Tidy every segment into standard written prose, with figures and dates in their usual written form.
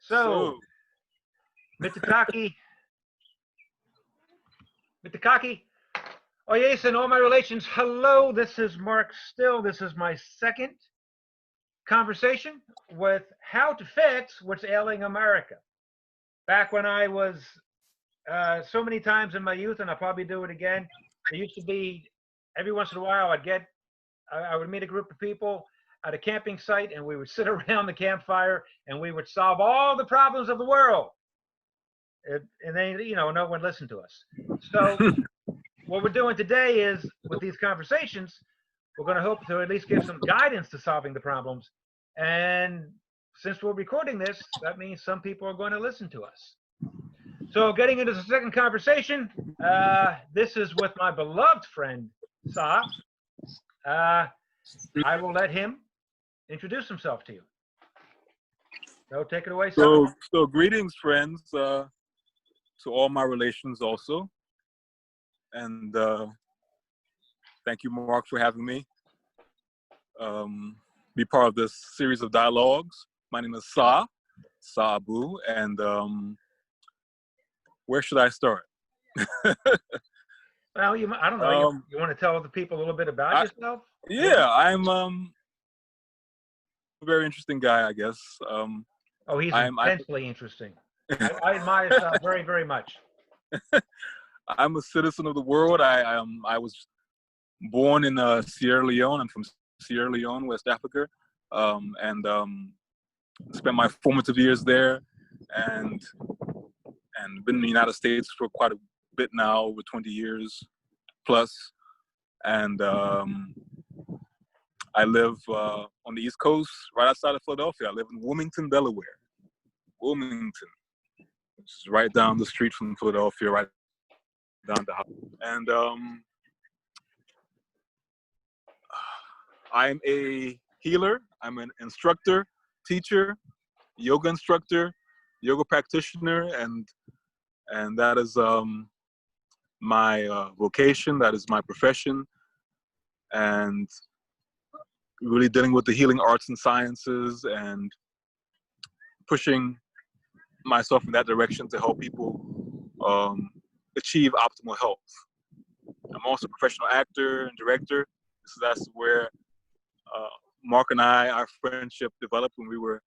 So, So, Mitakaki, Mitakaki, oh yes, and all my relations, hello, this is Mark Still. This is my second conversation with how to fix what's ailing America. Back when I was so many times in my youth, and I'll probably do it again, there used to be, every once in a while, I would meet a group of people at a camping site, and we would sit around the campfire, and we would solve all the problems of the world. And then, no one listened to us. So what we're doing today is, with these conversations, we're going to hope to at least give some guidance to solving the problems. And since we're recording this, that means some people are going to listen to us. So getting into the second conversation, this is with my beloved friend, Sahr. I will let him introduce himself to you. So take it away, Sahr. so greetings, friends, to all my relations also. And thank you, Mark, for having me be part of this series of dialogues. My name is Sahr Abu, and where should I start? Well, I don't know. You want to tell the people a little bit about yourself? Yeah, I'm a very interesting guy, I guess. Oh, he's intensely interesting. I admire Sahr very, very much. I'm a citizen of the world. I was born in Sierra Leone. I'm from Sierra Leone, West Africa, and spent my formative years there, and been in the United States for quite a bit now, over 20 years plus. And I live on the East Coast, right outside of Philadelphia. I live in Wilmington, Delaware. Wilmington, which is right down the street from Philadelphia, right down the house. And I'm a healer. I'm an instructor, teacher, yoga instructor, yoga practitioner, and that is my vocation. That is my profession, and really dealing with the healing arts and sciences and pushing myself in that direction to help people achieve optimal health. I'm also a professional actor and director. So that's where Mark and our friendship developed when we were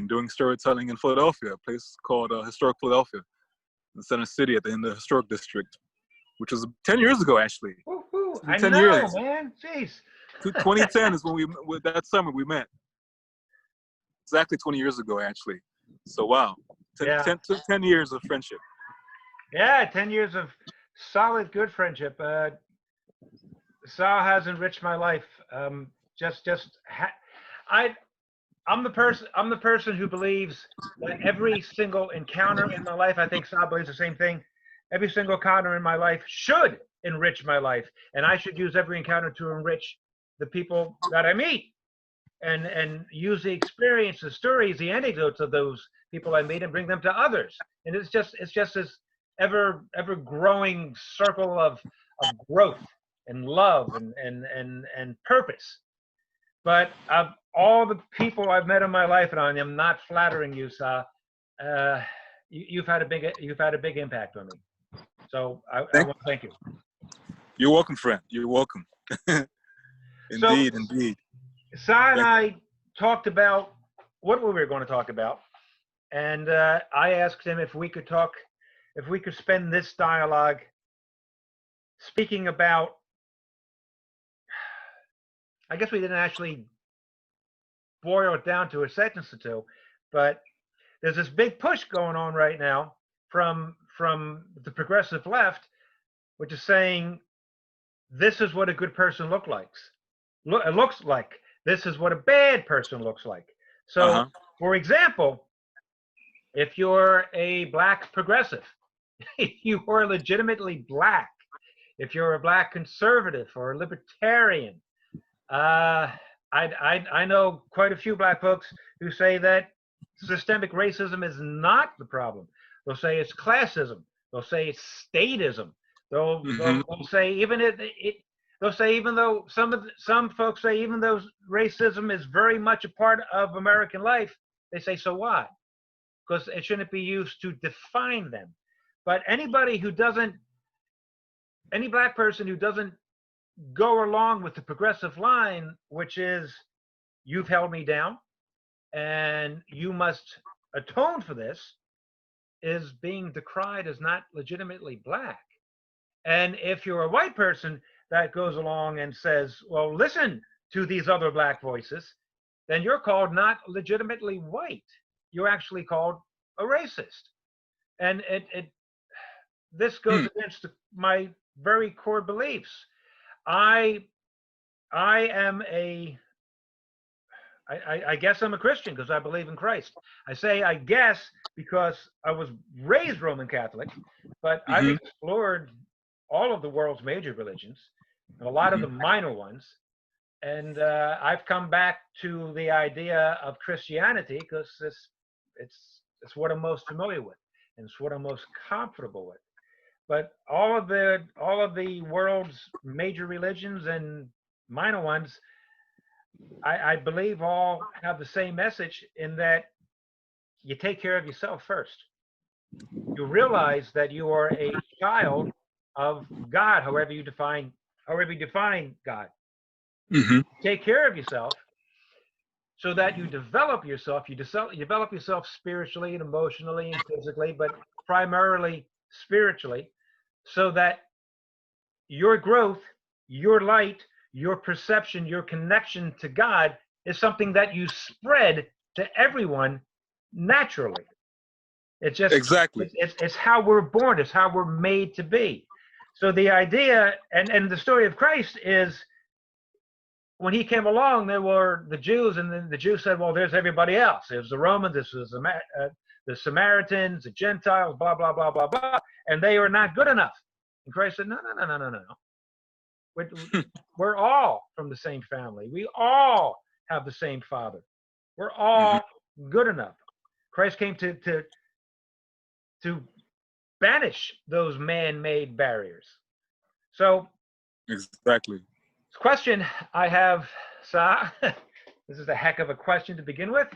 doing storytelling in Philadelphia, a place called Historic Philadelphia, in Center City at the end of the Historic District, which was 10 years ago, actually. Woo-hoo. I 10 know, years. man. Jeez. 2010 is when that summer we met. Exactly 20 years ago, actually. So, wow. 10 years of friendship. Yeah, 10 years of solid, good friendship. Sahr has enriched my life. I'm the person who believes that every single encounter in my life, I think Sahr believes the same thing. Every single encounter in my life should enrich my life, and I should use every encounter to enrich the people that I meet, and use the experience, the stories, the anecdotes of those people I meet, and bring them to others. And it's just this ever growing circle of growth and love and purpose. But of all the people I've met in my life, and I'm not flattering you, Sahr, you've had a big impact on me. So I want to thank you. You're welcome, friend. You're welcome. Indeed. Sahr and I talked about what we were going to talk about, and I asked him if we could spend this dialogue speaking about. I guess we didn't actually boil it down to a sentence or two, but there's this big push going on right now from the progressive left, which is saying this is what a good person looks like. This is what a bad person looks like. So, for example, if you're a black progressive, if you are legitimately black, if you're a black conservative or a libertarian, I know quite a few black folks who say that systemic racism is not the problem. They'll say it's classism. They'll say it's statism. They'll say even though some folks say even though racism is very much a part of American life, They say, so what? Because it shouldn't be used to define them. But any black person who doesn't go along with the progressive line, which is, you've held me down and you must atone for this, is being decried as not legitimately black. And if you're a white person that goes along and says, well, listen to these other black voices, then you're called not legitimately white. You're actually called a racist. And this goes against my very core beliefs. I guess I'm a Christian because I believe in Christ. I say I guess because I was raised Roman Catholic, but I've explored all of the world's major religions and a lot of the minor ones. And I've come back to the idea of Christianity because it's what I'm most familiar with and it's what I'm most comfortable with. But all of the world's major religions and minor ones, I believe all have the same message in that you take care of yourself first. You realize that you are a child of God, however you define God. Take care of yourself so that you develop yourself. You develop yourself spiritually and emotionally and physically, but primarily spiritually, so that your growth, your light, your perception, your connection to God is something that you spread to everyone naturally. It's just Exactly. It's how we're born. It's how we're made to be. So the idea and the story of Christ is, when he came along, there were the Jews, and then the Jews said, well, there's everybody else. There's the Romans, this was the Samaritans, the Gentiles, blah, blah, blah, blah, blah, and they are not good enough. And Christ said, no. We're all from the same family. We all have the same Father. We're all good enough. Christ came to banish those man-made barriers. So, exactly. Question I have, Sahr. This is a heck of a question to begin with.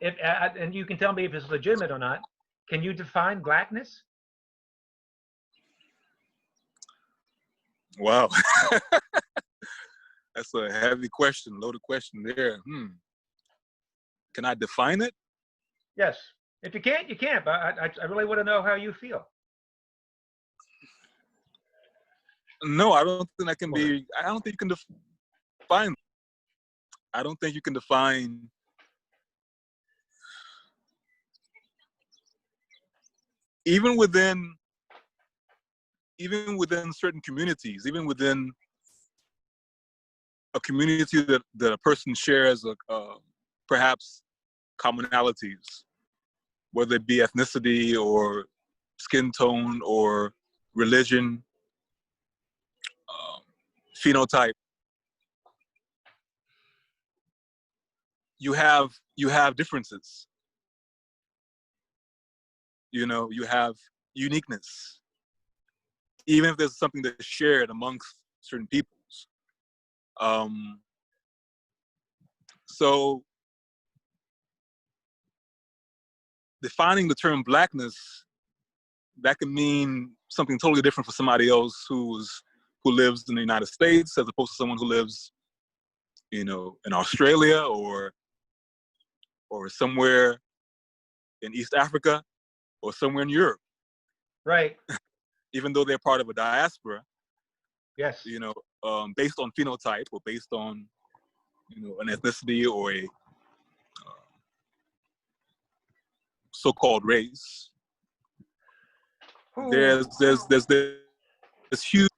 And you can tell me if it's legitimate or not. Can you define blackness? Wow. That's a heavy question, loaded question there. Can I define it? Yes. If you can't, you can't. But I really want to know how you feel. No, I don't think that can be. I don't think you can define. I don't think you can define. Even within certain communities, even within a community that a person shares perhaps commonalities, whether it be ethnicity or skin tone or religion, phenotype, you have differences. You know, you have uniqueness, even if there's something that's shared amongst certain peoples. So defining the term blackness, that can mean something totally different for somebody else who lives in the United States, as opposed to someone who lives, you know, in Australia or somewhere in East Africa or somewhere in Europe. Right. Even though they're part of a diaspora. Yes. You know, based on phenotype or based on, you know, an ethnicity or a so-called race. There's huge.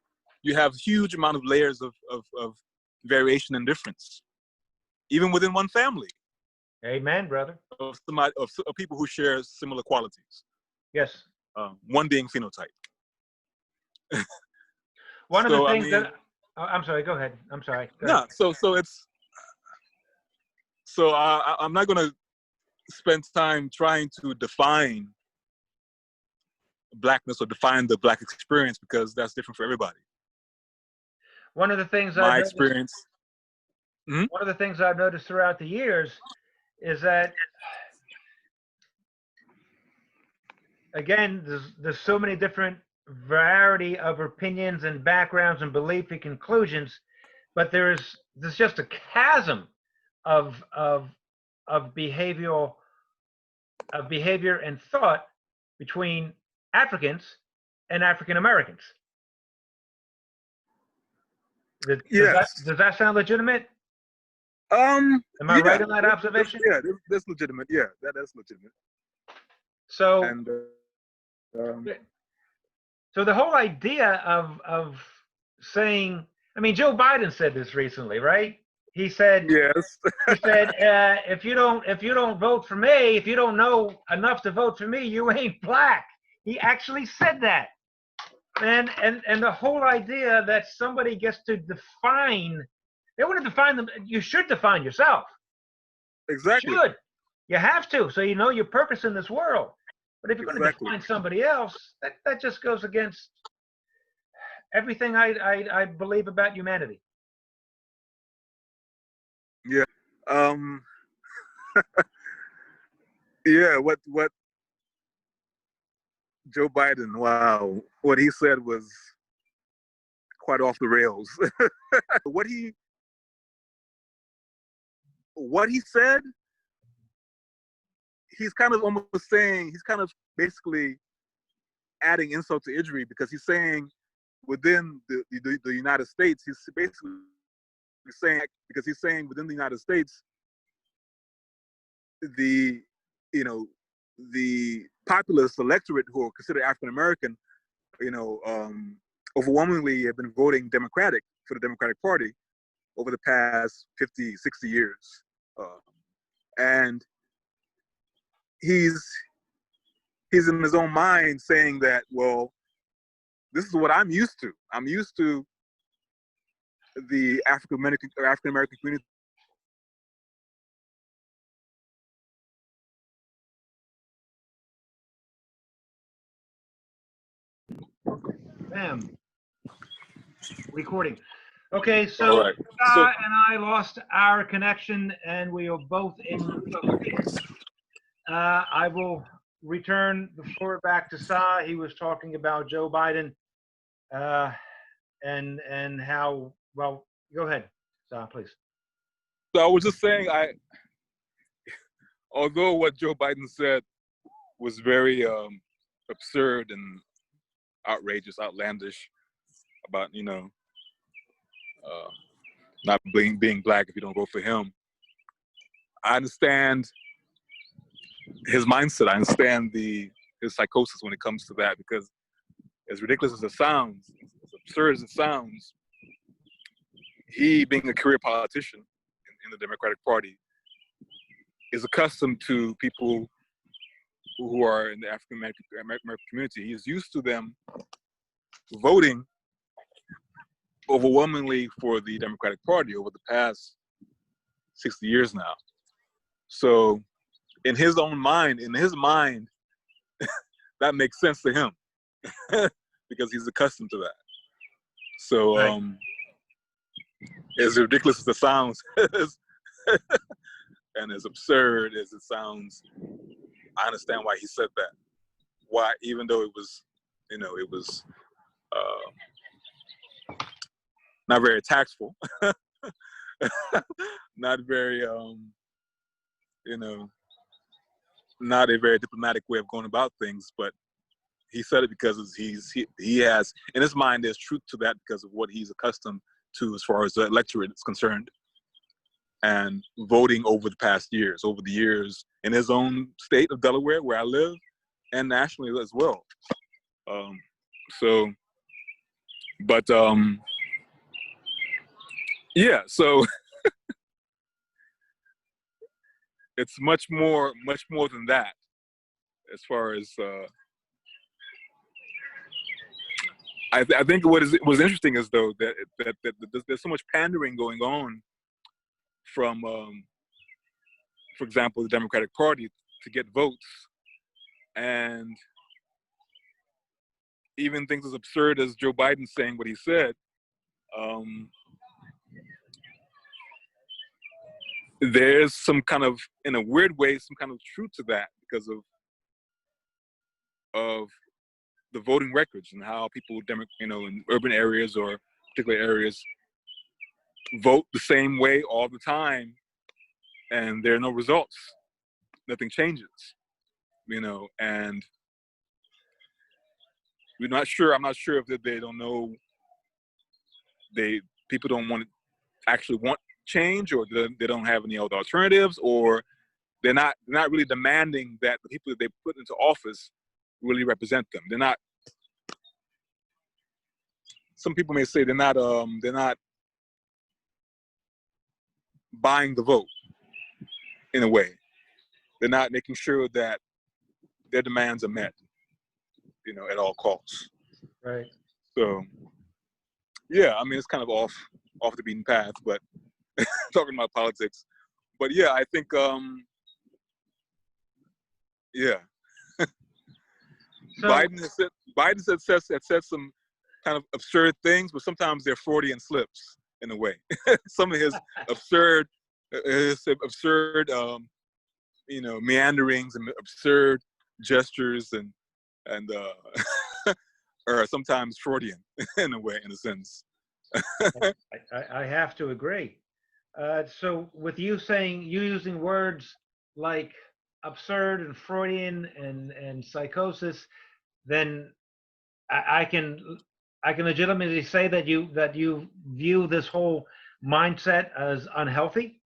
You have huge amount of layers of variation and difference, even within one family. Amen, brother. Of people who share similar qualities. Yes. One being phenotype. One of the things that I'm sorry. Go ahead. I'm sorry. No. So it's. So I'm not going to spend time trying to define blackness or define the black experience, because that's different for everybody. One of the things my experience. One of the things I've noticed throughout the years is that again, there's so many different variety of opinions and backgrounds and belief and conclusions, but there's just a chasm of of of behavioral of behavior and thought between Africans and African Americans. Yes. Does that sound legitimate? Am I Yeah. right in that observation? That's legitimate. Yeah, that's legitimate. So, And um, so the whole idea of saying, I mean, Joe Biden said this recently, right? He said, yes. if you don't vote for me, if you don't know enough to vote for me, you ain't black. He actually said that. And the whole idea that somebody gets to define, they want to define them. You should define yourself. Exactly. You should. You have to, so you know your purpose in this world. But if you're going to define somebody else, that just goes against everything I believe about humanity. Yeah. Yeah. What Joe Biden? Wow. What he said was quite off the rails. what he said, he's kind of almost saying, he's kind of basically adding insult to injury, because he's saying within the United States, he's basically saying, because he's saying within the United States, the the populist electorate who are considered African American, overwhelmingly have been voting Democratic for the Democratic Party over the past 50, 60 years. And he's in his own mind saying that, well, this is what I'm used to. I'm used to the African American community. Bam. Recording. Okay, so Right. So, and I lost our connection, and we are both in. I will return the floor back to Sahr. He was talking about Joe Biden, and how. Well, go ahead, Sahr, please. I was just saying, although what Joe Biden said was very absurd and outrageous, outlandish about not being black if you don't vote for him, I understand his mindset. I understand his psychosis when it comes to that, because as ridiculous as it sounds, as absurd as it sounds, he, being a career politician in the Democratic Party, is accustomed to people who are in the African American community. He is used to them voting overwhelmingly for the Democratic Party over the past 60 years now. So in his mind, that makes sense to him because he's accustomed to that. So Right. as ridiculous as it sounds and as absurd as it sounds, I understand why he said that. Why, even though it was, not very tactful, not very, not a very diplomatic way of going about things, but he said it because he has, in his mind, there's truth to that because of what he's accustomed to as far as the electorate is concerned. And voting over the years in his own state of Delaware, where I live, and nationally as well. Yeah, so it's much more than that, as far as I think was interesting is, though, that there's so much pandering going on from, for example, the Democratic Party to get votes, and even things as absurd as Joe Biden saying what he said. There's some kind of, in a weird way, some kind of truth to that, because of of the voting records and how people, in urban areas or particular areas, vote the same way all the time, and there are no results. Nothing changes, and we're not sure. I'm not sure if they don't know. People don't actually want change, or they don't have any other alternatives, or they're not really demanding that the people that they put into office really represent them. They're not. Some people may say they're not buying the vote in a way. They're not making sure that their demands are met, at all costs. Right. So, yeah, I mean, it's kind of off the beaten path, but talking about politics. But yeah, I think, yeah. So, Biden has said some kind of absurd things, but sometimes they're Freudian slips in a way. Some of his absurd, meanderings and absurd gestures and are sometimes Freudian in a way, in a sense. I have to agree. So with you using words like absurd and Freudian and psychosis, then I can legitimately say that you view this whole mindset as unhealthy.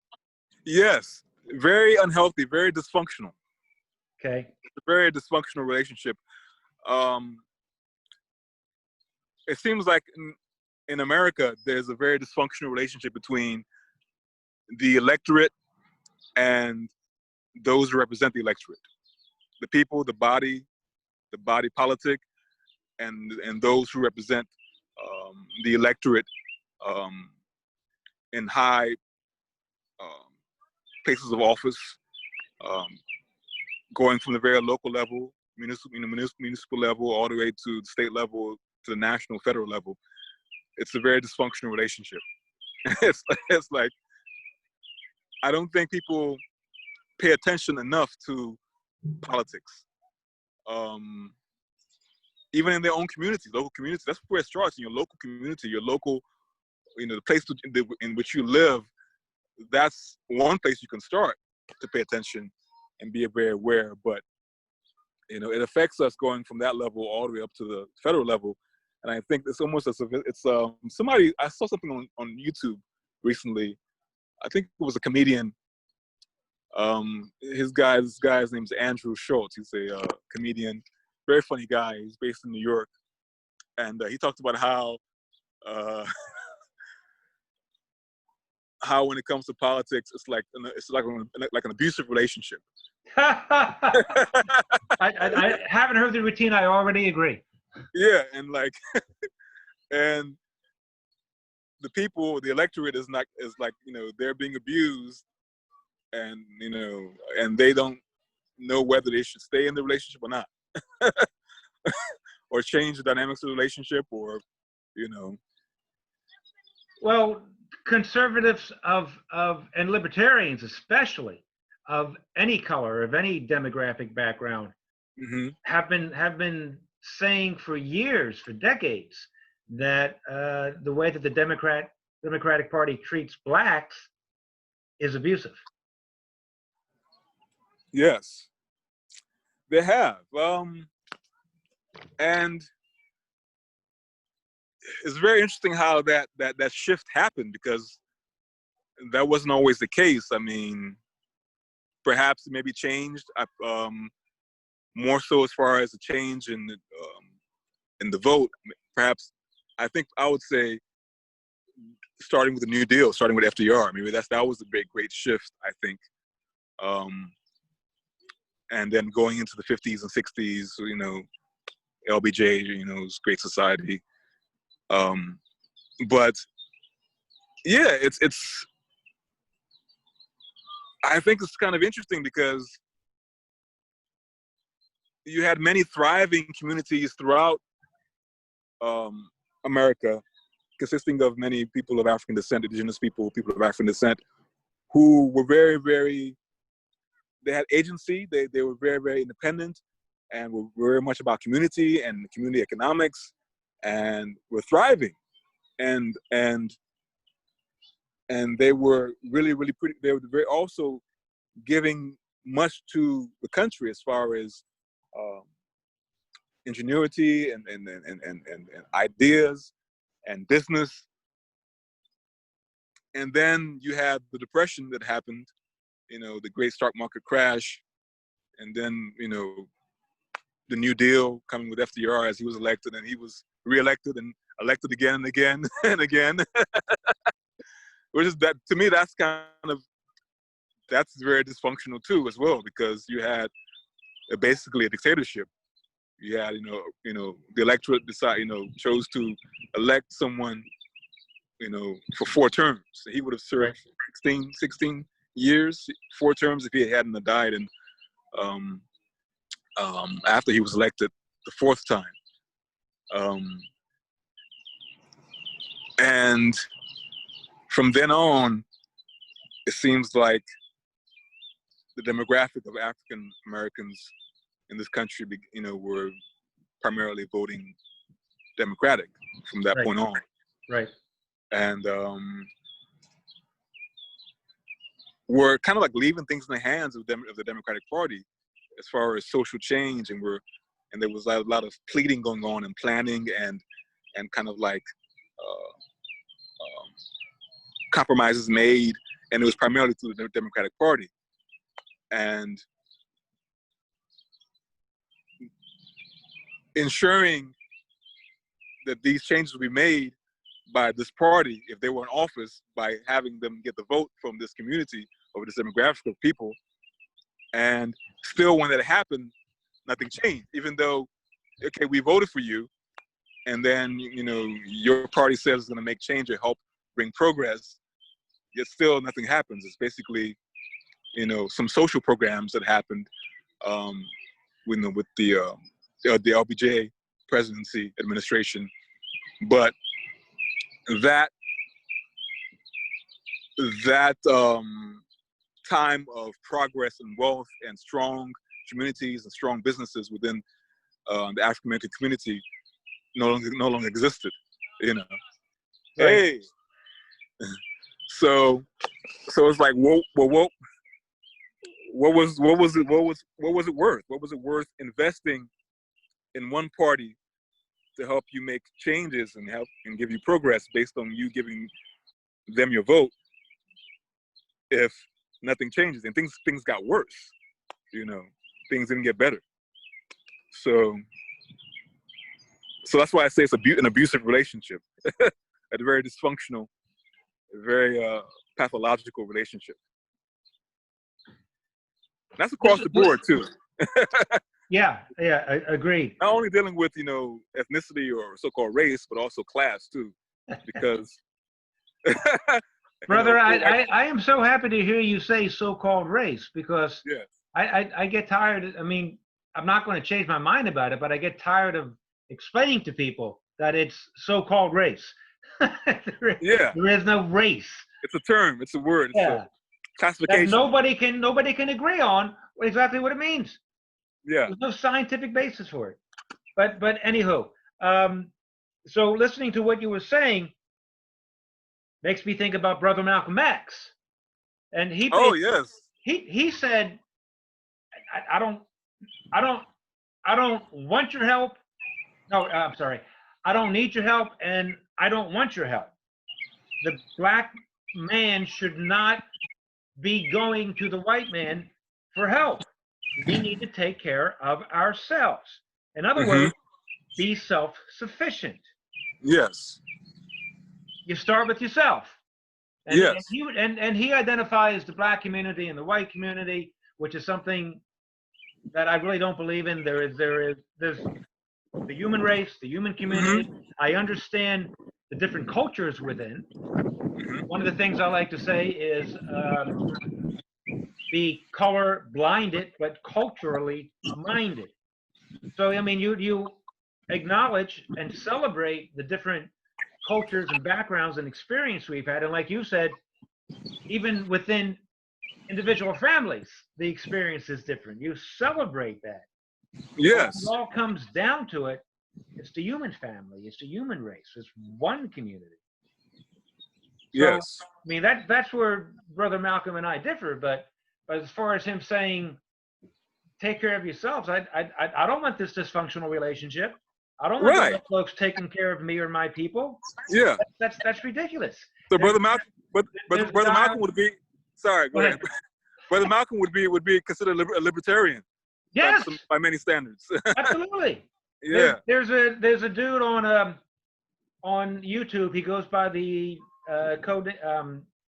Yes, very unhealthy, very dysfunctional. Okay. It's a very dysfunctional relationship. It seems like in America, there's a very dysfunctional relationship between the electorate and those who represent the electorate. The people, the body politic, and those who represent the electorate in high places of office, going from the very local level, municipal level, all the way to the state level, to the national, federal level. It's a very dysfunctional relationship. It's like, I don't think people pay attention enough to politics. Even in their own communities, local communities, that's where it starts, in your local community, your local, the place in which you live. That's one place you can start to pay attention and be very aware. But, it affects us going from that level all the way up to the federal level. And I think it's almost as if it's somebody, I saw something on YouTube recently. I think it was a comedian. This guy's name is Andrew Schultz. He's a comedian, very funny guy. He's based in New York, and he talked about how when it comes to politics, it's like an abusive relationship. I haven't heard the routine. I already agree. Yeah, and and the people, the electorate is like they're being abused, and and they don't know whether they should stay in the relationship or not, or change the dynamics of the relationship, or Well, conservatives and libertarians especially, of any color, of any demographic background, mm-hmm. have been saying for years, for decades, that the way that the Democratic Party treats blacks is abusive. Yes, they have. And it's very interesting how that shift happened, because that wasn't always the case. I mean, perhaps it maybe changed more so as far as a change in the vote. Perhaps, I think I would say, starting with the New Deal, starting with FDR. Maybe that was a great shift, I think. And then going into the 50s and 60s, LBJ, was Great Society. But yeah, it's I think it's kind of interesting, because you had many thriving communities throughout America, consisting of many people of African descent, indigenous people of African descent, who were very, very, they had agency. They were very, very independent. and we're very much about community and community economics, and we're thriving. And they were really, really pretty. They were very also giving much to the country as far as ingenuity and ideas and business. And then you had the Depression that happened, you know, the great stock market crash, and then, you know, the New Deal coming with FDR as he was elected, and he was reelected and elected again and again and again. Which is, that to me, that's very dysfunctional too as well, because you had basically a dictatorship. You had, you know, the electorate chose to elect someone, you know, for 4 terms. He would have served 16 years, 4 terms if he hadn't died, and after he was elected the 4th time. And from then on, it seems like the demographic of African Americans in this country, you know, were primarily voting Democratic from that point on. Right. And we're kind of like leaving things in the hands of the Democratic Party as far as social change, and there was a lot of pleading going on and planning and kind of like compromises made, and it was primarily through the Democratic Party. And ensuring that these changes would be made by this party, if they were in office, by having them get the vote from this community or this demographic of people. And still, when that happened, nothing changed, even though, okay, we voted for you, and then, you know, your party says it's going to make change or help bring progress, yet still nothing happens. It's basically, you know, some social programs that happened with the LBJ presidency administration, but that time of progress and wealth and strong communities and strong businesses within the African American community no longer existed, you know. Right. Hey, so it's like, what was it worth? What was it worth investing in one party to help you make changes and help and give you progress based on you giving them your vote, if nothing changes? And things got worse, you know. Things didn't get better. So that's why I say it's an abusive relationship, a very dysfunctional, very pathological relationship. That's across the board too. Yeah, I agree. Not only dealing with, you know, ethnicity or so-called race, but also class too, because. Brother, I am so happy to hear you say so-called race, because yes. I get tired. I mean, I'm not going to change my mind about it, but I get tired of explaining to people that it's so-called race. There is no race. It's a term. It's a word. It's a classification. That nobody can agree on exactly what it means. Yeah. There's no scientific basis for it. But anywho, so listening to what you were saying makes me think about Brother Malcolm X, and he said, I don't want your help. No, I'm sorry. I don't need your help, and I don't want your help. The black man should not be going to the white man for help. We need to take care of ourselves. In other words, be self-sufficient. Yes. You start with yourself. And, yes. And he identifies the black community and the white community, which is something that I really don't believe in. There's the human race, the human community. I understand the different cultures within. One of the things I like to say is be color blinded, but culturally minded. So, I mean, you acknowledge and celebrate the different cultures and backgrounds and experience we've had. And like you said, even within individual families, the experience is different. You celebrate that. Yes. When it all comes down to it, it's the human family. It's the human race. It's one community. So, Yes. I mean, that's where Brother Malcolm and I differ. But as far as him saying, take care of yourselves, I don't want this dysfunctional relationship. I don't want the Right. other folks taking care of me or my people. Yeah. That's ridiculous. So There's, Brother Malcolm, but there's a Brother guy. Malcolm would be. Sorry, go ahead. Brother Malcolm would be considered a libertarian Yes, by many standards. absolutely. Yeah. There's a dude on YouTube. He goes by the code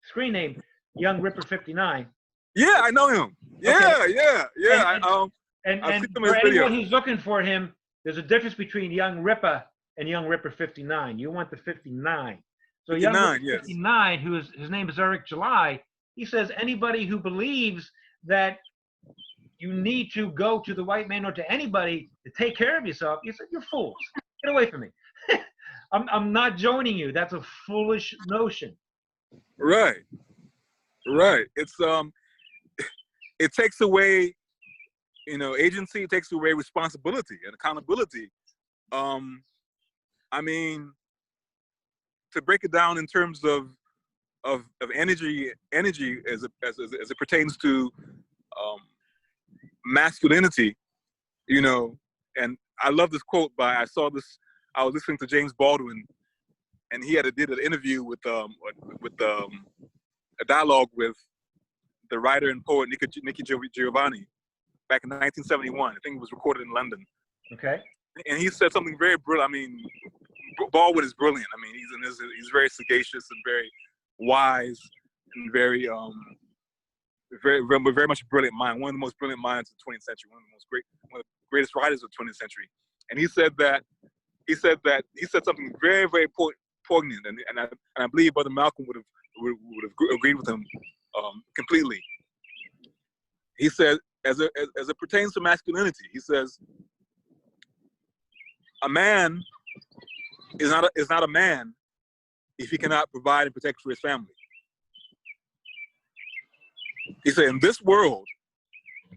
screen name Young Ripper 59. Yeah, I know him. Okay. Yeah. I've seen And some of for his anyone videos. who's looking for him, there's a difference between Young Ripper and Young Ripper 59. You want the 59. So Young Ripper 59, yes. 59, his name is Eric July, he says anybody who believes that you need to go to the white man or to anybody to take care of yourself, you said you're fools. Get away from me. I'm not joining you. That's a foolish notion. Right. It's it takes away, agency. It takes away responsibility and accountability. I mean, to break it down in terms of energy as it pertains to masculinity, and I love this quote I was listening to James Baldwin, and he did an interview with a dialogue with the writer and poet Nikki Giovanni back in 1971. I think it was recorded in London. Okay. And he said something very brilliant. I mean, Baldwin is brilliant. I mean, he's very sagacious and very wise and very much a brilliant mind. One of the most brilliant minds of the 20th century. One of the greatest writers of the 20th century. And he said something very, very poignant, and I believe Brother Malcolm would have agreed with him completely. He said, as it pertains to masculinity, he says, a man is not a man if he cannot provide and protect for his family. He said, in this world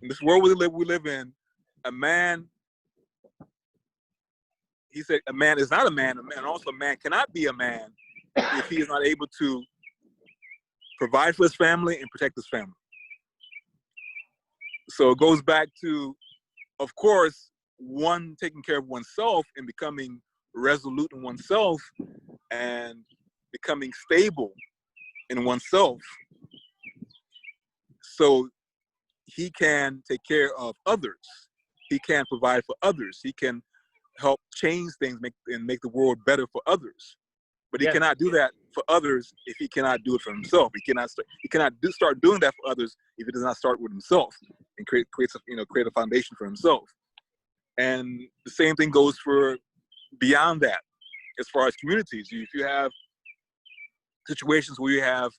we live in, a man is not a man, and also a man cannot be a man if he is not able to provide for his family and protect his family. So it goes back to, of course, one taking care of oneself and becoming resolute in oneself and becoming stable in oneself, so he can take care of others. He can provide for others. He can help change things, make the world better for others. But he cannot do that for others if he cannot do it for himself. He cannot start doing that for others if he does not start with himself and create a foundation for himself. And the same thing goes for beyond that, as far as communities. If you have situations where you have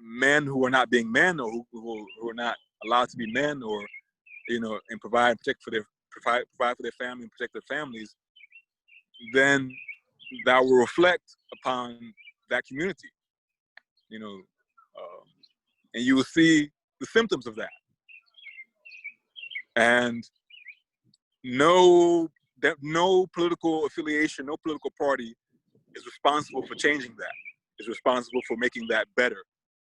men who are not being men, or who are not allowed to be men, or and provide and protect for their family and protect their families, then that will reflect upon that community, and you will see the symptoms of that. And no political affiliation, no political party is responsible for changing that. Is responsible for making that better.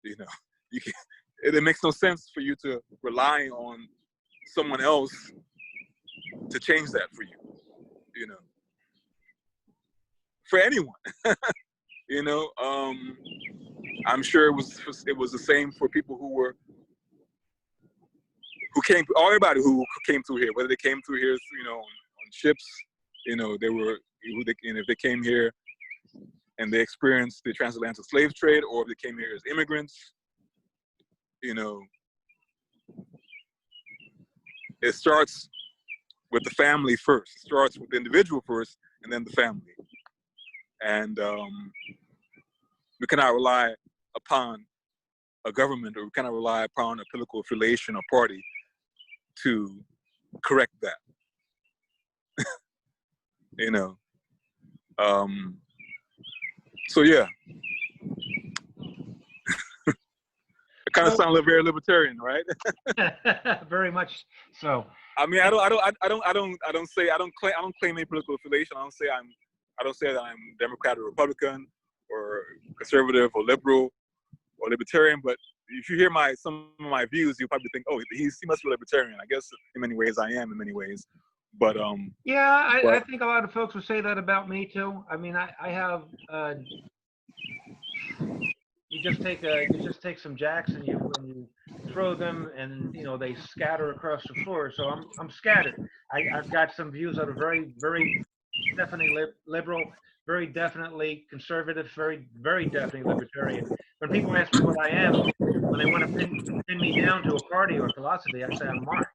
It makes no sense for you to rely on someone else to change that for you. For anyone. I'm sure it was the same for people everybody who came through here, whether they came through here, on ships, if they came here and they experienced the transatlantic slave trade, or if they came here as immigrants, it starts with the family first. It starts with the individual first, and then the family. And we cannot rely upon a government, or we cannot rely upon a political affiliation or party to correct that. So yeah. kind of sound very libertarian, right? Very much so. I mean, I don't claim any political affiliation. I don't say that I'm Democrat or Republican or conservative or liberal or libertarian. But if you hear some of my views, you'll probably think, oh, he must be libertarian. I guess in many ways I am. In many ways, but yeah, I think a lot of folks would say that about me too. I mean, I have. You just take some jacks and you throw them, and they scatter across the floor. So I'm scattered. I've got some views that are very definitely liberal, very definitely conservative, very definitely libertarian. When people ask me what I am, when they want to pin me down to a party or philosophy, I say I'm Mark.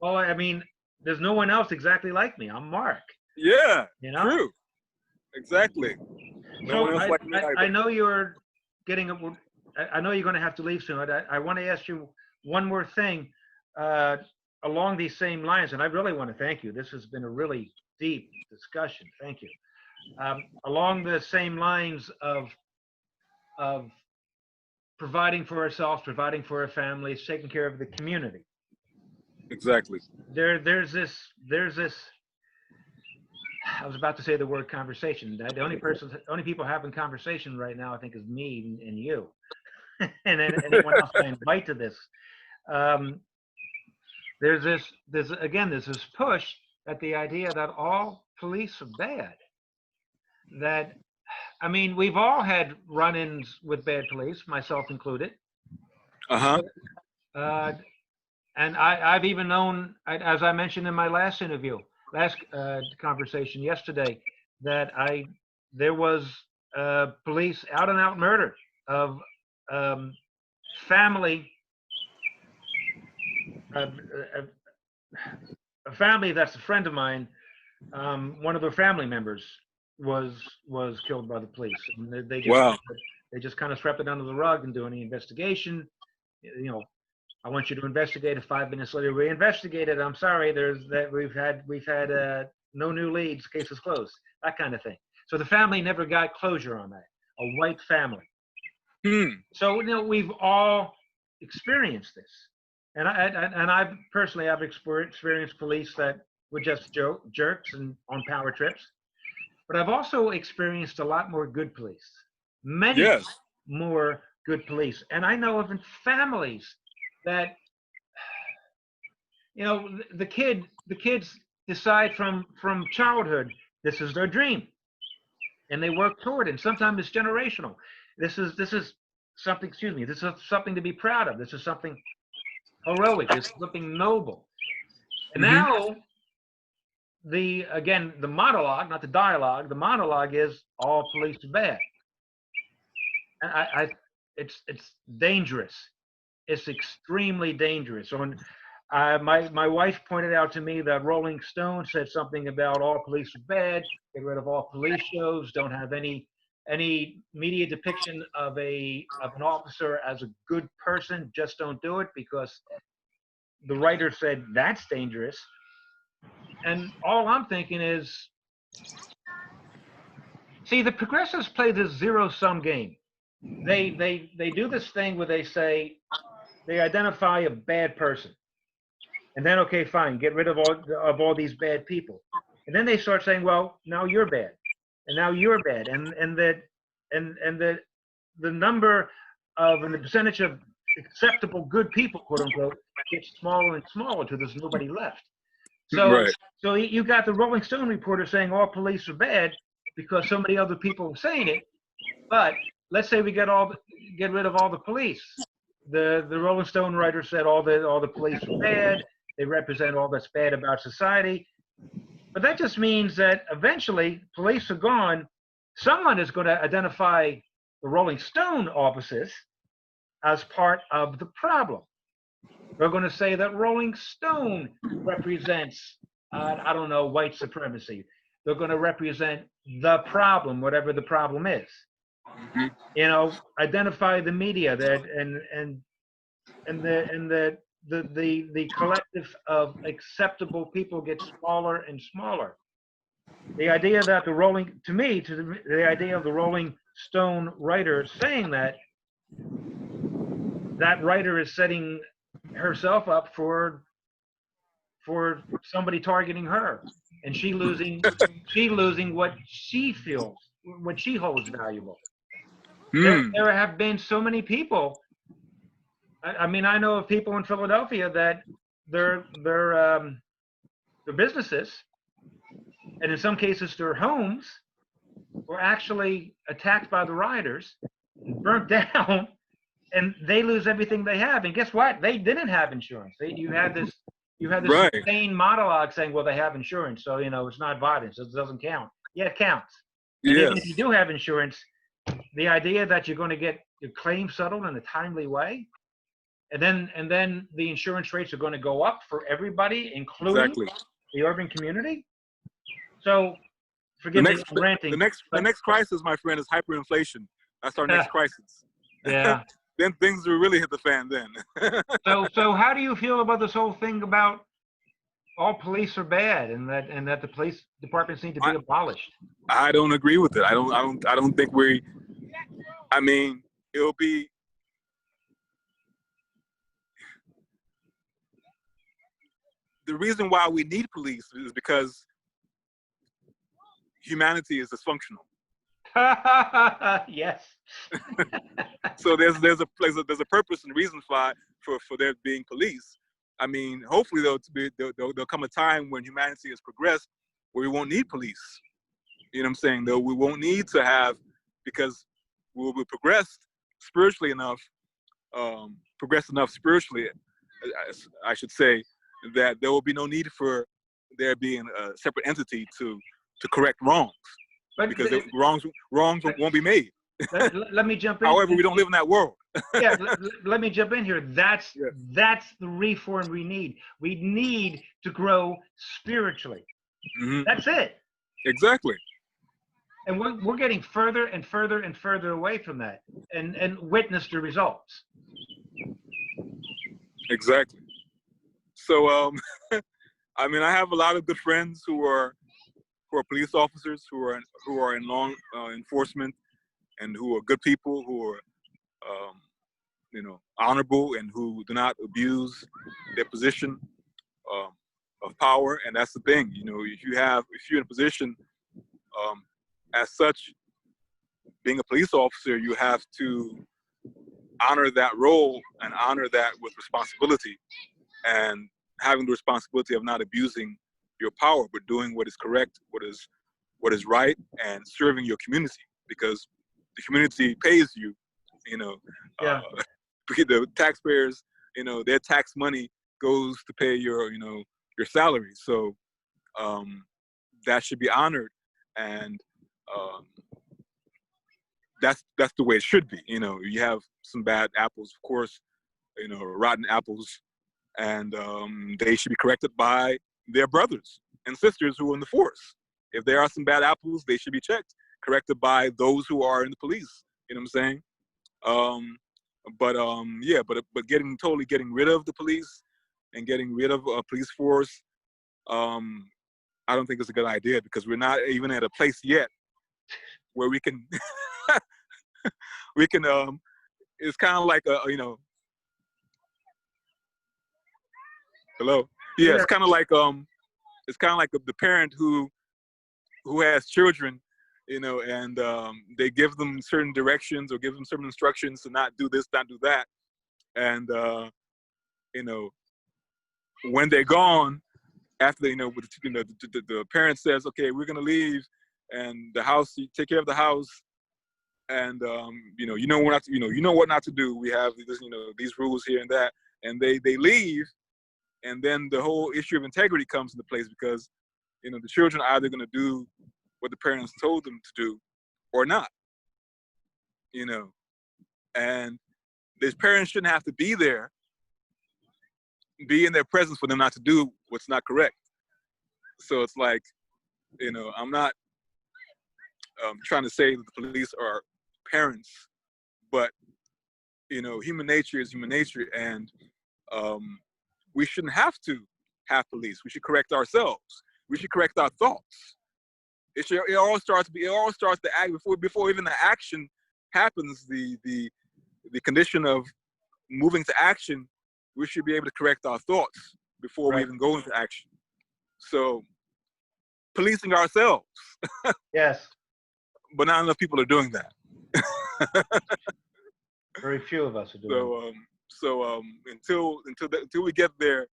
Well, I mean, there's no one else exactly like me. I'm Mark. Yeah, true. Exactly. So I know you're getting. I know you're going to have to leave soon. I want to ask you one more thing along these same lines, and I really want to thank you. This has been a really deep discussion. Thank you. Along the same lines of providing for ourselves, providing for our families, taking care of the community. Exactly. There's this. I was about to say the word conversation. The only people having conversation right now, I think, is me and you, and then anyone else I invite to this. There's this push at the idea that all police are bad. That, I mean, we've all had run-ins with bad police, myself included. And I've even known, as I mentioned in my last conversation yesterday, that there was police out-and-out murder of family, a family that's a friend of mine. One of their family members was killed by the police, and they just kind of swept it under the rug and do any investigation. I want you to investigate it. 5 minutes later, we investigated. I'm sorry, we've had no new leads. Case is closed. That kind of thing. So the family never got closure on that. A white family. So we've all experienced this, and I've personally experienced police that were just jerks and on power trips, but I've also experienced a lot more good police. Many more good police, and I know of families that the kids decide from childhood this is their dream, and they work toward it. And sometimes it's generational. This is something. Excuse me. This is something to be proud of. This is something heroic. This is something noble. And now the monologue, not the dialogue. The monologue is all police are bad. And it's dangerous. It's extremely dangerous. So when my wife pointed out to me that Rolling Stone said something about all police are bad, get rid of all police shows, don't have any media depiction of an officer as a good person, just don't do it because the writer said that's dangerous. And all I'm thinking is, see, the progressives play this zero-sum game. They do this thing where they say, they identify a bad person, and then okay, fine, get rid of all these bad people, and then they start saying, well, now you're bad, and now you're bad, and the number of and the percentage of acceptable good people, quote unquote, gets smaller and smaller until there's nobody left. So you got the Rolling Stone reporter saying all police are bad because so many other people are saying it, but let's say we get rid of all the police. The Rolling Stone writer said all the police are bad. They represent all that's bad about society. But that just means that eventually police are gone. Someone is going to identify the Rolling Stone officers as part of the problem. They're going to say that Rolling Stone represents, I don't know, white supremacy. They're going to represent the problem, whatever the problem is. Identify the media and the collective of acceptable people gets smaller and smaller. The idea that the idea of the Rolling Stone writer saying that that writer is setting herself up for somebody targeting her, and she losing what she feels, what she holds valuable. There have been so many people. I mean, I know of people in Philadelphia that their businesses, and in some cases their homes, were actually attacked by the rioters, burnt down, and they lose everything they have. And guess what? They didn't have insurance. You had this Right. insane monologue saying, well, they have insurance, so it's not violence. It doesn't count. Yeah, it counts. And even if you do have insurance, the idea that you're going to get your claim settled in a timely way, and then the insurance rates are going to go up for everybody, including the urban community. So forgive me, I'm ranting. The next crisis, my friend, is hyperinflation. That's our next crisis. Yeah. Then things will really hit the fan then. So how do you feel about this whole thing about all police are bad and that the police departments need to be abolished? I don't agree with it. I don't think I mean, it'll be the reason why we need police is because humanity is dysfunctional. Yes. So there's a purpose and reason for there being police. I mean, hopefully there'll come a time when humanity has progressed where we won't need police. You know what I'm saying? Though we won't need to have, because we'll be progressed spiritually enough, progressed enough spiritually, I should say, that there will be no need for there being a separate entity to correct wrongs. But because wrongs won't be made. Let me jump in. However, we don't live in that world. Yeah, let me jump in here. That's the reform we need. We need to grow spiritually. Mm-hmm. That's it. Exactly. And we're getting further and further and further away from that, and witness the results. Exactly. So, I mean, I have a lot of good friends who are police officers, who are in law enforcement, and who are good people, who are honorable, and who do not abuse their position of power. And that's the thing, if you're in a position as such, being a police officer, you have to honor that role and honor that with responsibility, and having the responsibility of not abusing your power, but doing what is correct, what is right, and serving your community, because the community pays you. The taxpayers, their tax money goes to pay your salary. So that should be honored, and that's the way it should be. You have some bad apples, of course, rotten apples, and they should be corrected by their brothers and sisters who are in the force. If there are some bad apples, they should be corrected by those who are in the police. You know what I'm saying? But getting rid of the police and getting rid of a police force, I don't think it's a good idea, because we're not even at a place yet where we can it's kind of like hello. Yeah, it's kind of like the parent who has children, and they give them certain directions or give them certain instructions to not do this, not do that, and when they're gone, after the parent says, okay, we're gonna leave, and the house, you take care of the house, and what not to do. We have this, these rules here and that, and they leave, and then the whole issue of integrity comes into place, because the children are either going to do what the parents told them to do or not. And these parents shouldn't have to be in their presence for them not to do what's not correct. So it's like, I'm not trying to say that the police are parents, but human nature is human nature, and we shouldn't have to have police. We should correct ourselves. We should correct our thoughts. It all starts the act before even the action happens. The the condition of moving to action, we should be able to correct our thoughts before we even go into action. So policing ourselves. Yes. But not enough people are doing that. Very few of us are doing until we get there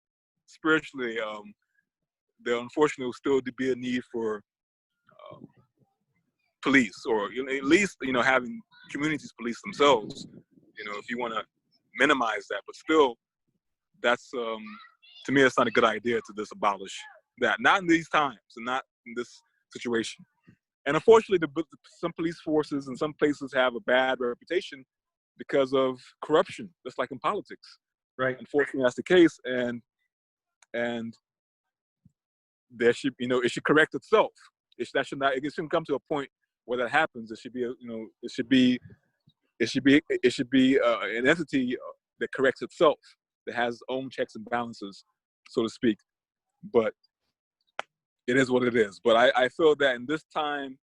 spiritually, there unfortunately will still be a need for police, or at least having communities police themselves. If you want to minimize that, but still, that's to me, it's not a good idea to just abolish that. Not in these times, and not in this situation. And unfortunately, some police forces in some places have a bad reputation because of corruption, just like in politics. Right. Unfortunately, that's the case, and there should, it should correct itself. It shouldn't come to a point where that happens. It should be, it should be an entity that corrects itself, that has its own checks and balances, so to speak. But it is what it is. But I feel that in this time,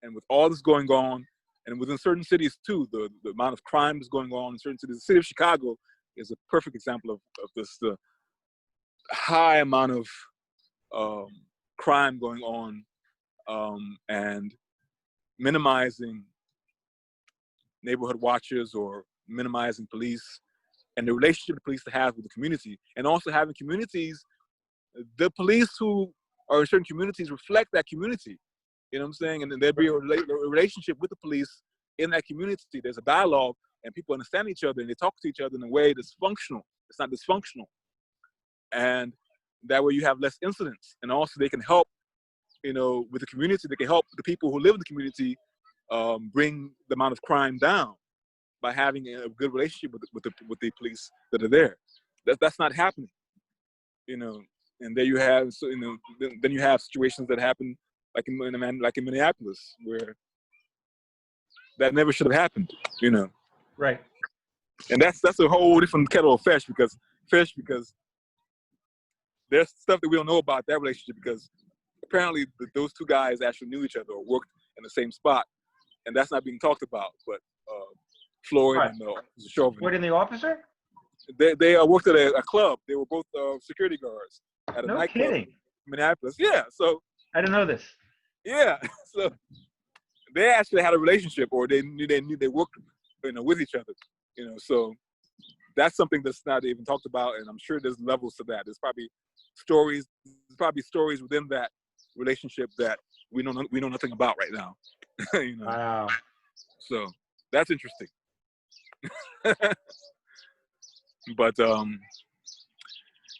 and with all this going on, and within certain cities too, the amount of crime is going on in certain cities. The city of Chicago is a perfect example of this, the high amount of crime going on, and minimizing neighborhood watches or minimizing police and the relationship the police have with the community, and also having communities, the police who are in certain communities reflect that community. You know what I'm saying? And then there'd be a relationship with the police in that community. There's a dialogue, and people understand each other, and they talk to each other in a way that's functional. It's not dysfunctional. And that way you have less incidents. And also they can help, with the community. They can help the people who live in the community bring the amount of crime down by having a good relationship with the police that are there. That's not happening. And there you have, then you have situations that happen like in Minneapolis, where that never should have happened, Right. And that's a whole different kettle of fish, because there's stuff that we don't know about that relationship, because apparently those two guys actually knew each other or worked in the same spot, and that's not being talked about. But Floyd and Chauvin. Floyd and the officer? They worked at a club. They were both security guards at a nightclub in Minneapolis. Yeah, so I didn't know this. Yeah, so they actually had a relationship, or they knew they worked, with each other, So that's something that's not even talked about, and I'm sure there's levels to that. There's probably stories within that relationship that we know nothing about right now. Wow. So that's interesting. But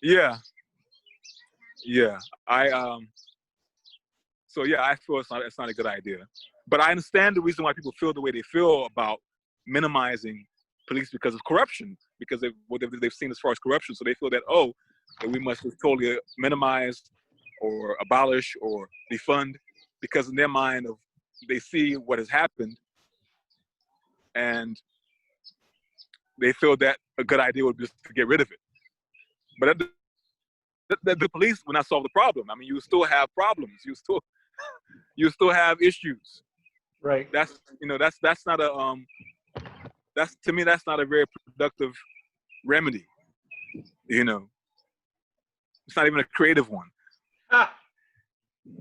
yeah. I feel it's not a good idea. But I understand the reason why people feel the way they feel about minimizing police, because of corruption, because of what they've seen as far as corruption. So they feel that we must just totally minimize or abolish or defund, because in their mind they see what has happened, and they feel that a good idea would be just to get rid of it. But the police will not solve the problem. I mean, you still have problems. You still have issues. Right. That's not a to me, that's not a very productive remedy. It's not even a creative one.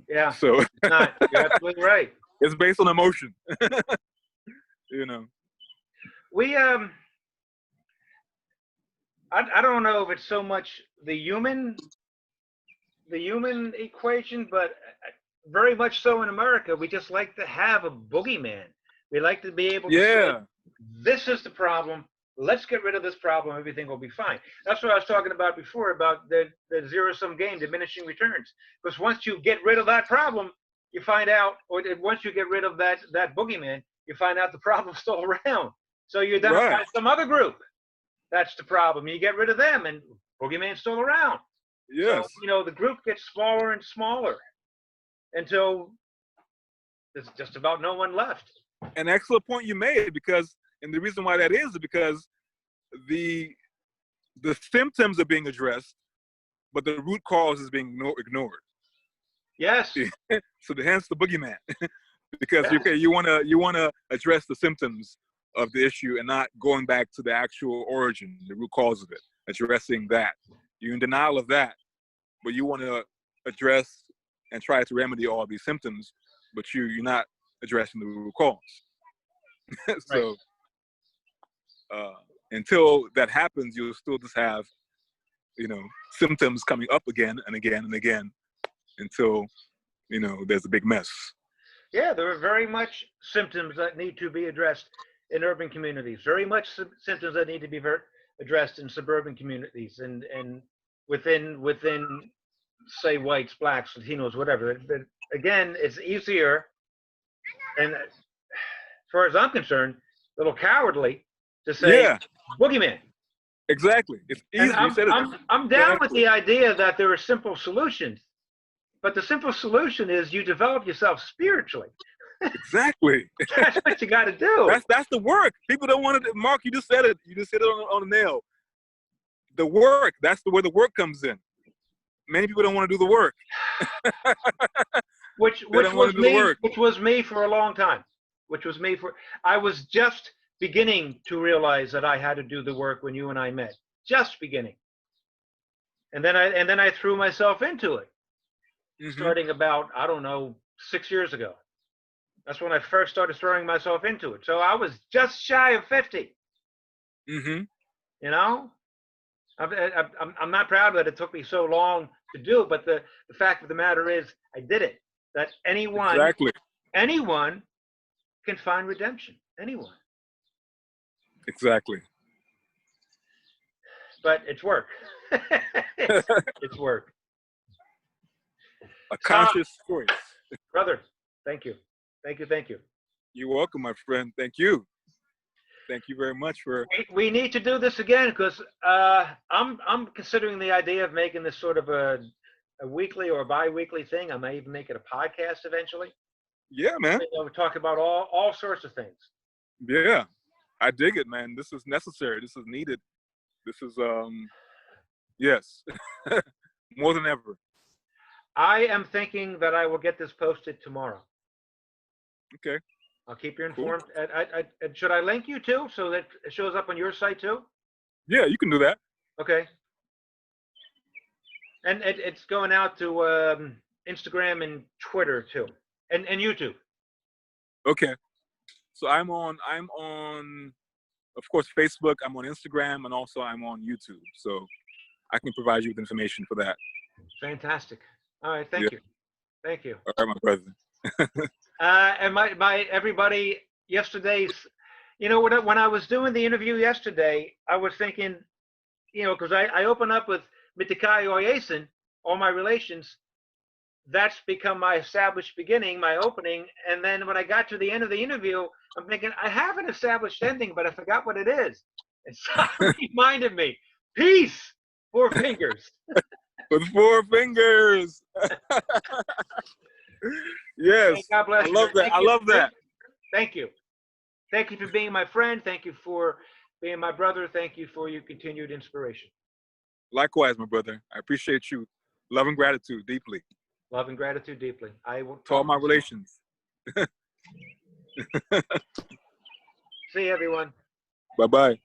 Yeah. So it's not. You're absolutely right. It's based on emotion. We I don't know if it's so much the human equation, but very much so in America. We just like to have a boogeyman. We like to be able to say, this is the problem. Let's get rid of this problem. Everything will be fine. That's what I was talking about before, about the zero-sum game, diminishing returns. Because once you get rid of that problem, you find out, or once you get rid of that boogeyman, you find out the problem's still around. So you identify some other group. That's the problem. You get rid of them, and boogeyman's still around. Yes. So, the group gets smaller and smaller until there's just about no one left. An excellent point you made, and the reason why that is because the symptoms are being addressed, but the root cause is being ignored. Yes. So hence the boogeyman, because you want to address the symptoms of the issue and not going back to the actual origin, the root cause of it, addressing that. You're in denial of that, but you want to address and try to remedy all these symptoms, but you're not addressing the root cause. So until that happens, you'll still just have, symptoms coming up again and again and again until, there's a big mess. Yeah, there are very much symptoms that need to be addressed in urban communities, very much symptoms that need to be addressed in suburban communities and within say whites, blacks, Latinos, whatever. But again, it's easier, and as far as I'm concerned, a little cowardly to say boogeyman. Exactly. It's easy. I'm down with the idea that there are simple solutions, but the simple solution is you develop yourself spiritually. Exactly. That's what you got to do. That's the work. People don't want to. Mark, you just said it. You just hit it on the nail. The work. That's where the work comes in. Many people don't want to do the work. which was me for a long time. I was just beginning to realize that I had to do the work when you and I met. Just beginning. And then I threw myself into it. Starting about, 6 years ago. That's when I first started throwing myself into it. So I was just shy of 50. I'm not proud that it took me so long to do it, but the fact of the matter is I did it. That anyone can find redemption. Anyone. Exactly. But it's work. It's work. A conscious choice. Brother, thank you. Thank you. You're welcome, my friend. Thank you. Thank you very much for. We need to do this again because I'm considering the idea of making this sort of a weekly or bi-weekly thing. I may even make it a podcast eventually. Yeah, man. We'll talk about all sorts of things. Yeah, I dig it, man. This is necessary. This is needed. This is yes, more than ever. I am thinking that I will get this posted tomorrow. Okay. I'll keep you informed. Cool. Should I link you too so that it shows up on your site too? Yeah, you can do that. Okay. And it's going out to Instagram and Twitter too, and YouTube. Okay. So I'm on, of course, Facebook. I'm on Instagram, and also I'm on YouTube. So I can provide you with information for that. Fantastic. All right. Thank you. Thank you. All right, my brother. And my everybody yesterday's, when I was doing the interview yesterday, I was thinking, because I open up with Mitikai Oyesin, all my relations. That's become my established beginning, my opening. And then when I got to the end of the interview, I'm thinking, I have an established ending, but I forgot what it is. And something reminded me, peace, 4 fingers. With 4 fingers. Yes. God bless you. I love that. I love that. Thank you. Thank you for being my friend. Thank you for being my brother. Thank you for your continued inspiration. Likewise, my brother. I appreciate you. Love and gratitude deeply. Love and gratitude deeply. I will to all my relations. See you, everyone. Bye-bye.